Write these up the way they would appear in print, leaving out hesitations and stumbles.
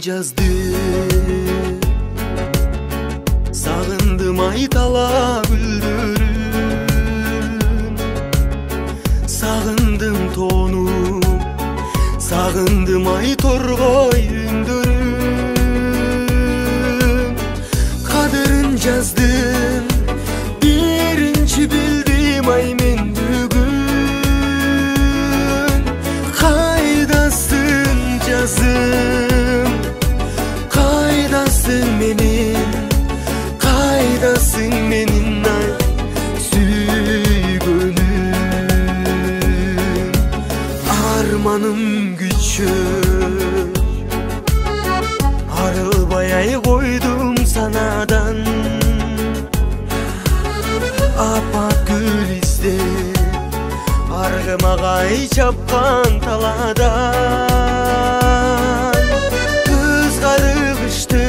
жазды. Сағындым айтала гүлдөрүн, сағындым тону, сағындым ай торгой үндөрүн. Кадырын жаздым, биринчи билдим ай мен бүгүн. Кайдасың жазым, кайдасың менин, кайдасың менин ай сүйгөнүм. Арманым күчөп, арылбай ай койдум санадан. Апат гүл издеп, аргымага ай чапкан таладан. Кызгарыгычтын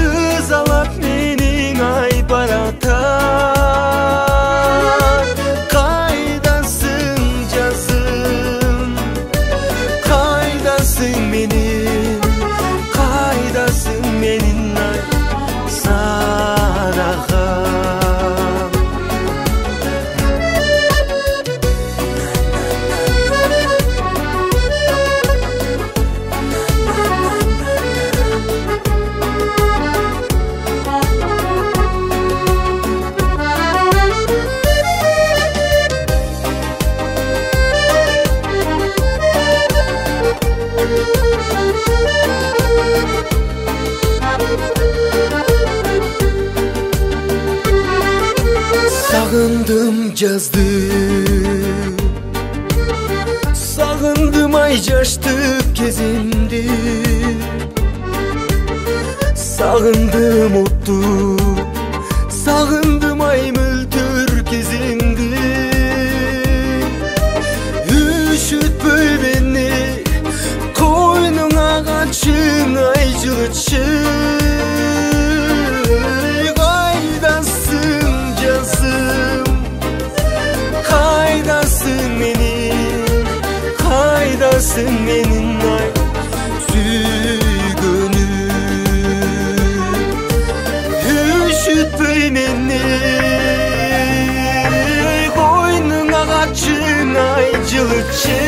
ызалап менин ай баратат. Кайдасың жазым, кайдасың менин, кайдасың менин ай садагам. Сагындым жаздым, сагындым ай жаштык кезимди. Сагындым отту, сагындым ай мөлтөр кезиңди. Үшүтпөй мени койнуңа качың ай жылытчы. Кайдасың жазым, кайдасың менин, кайдасың менин ай сүйгөнүм. Үшүтпөй мени койнуңа качың ай жылытчы.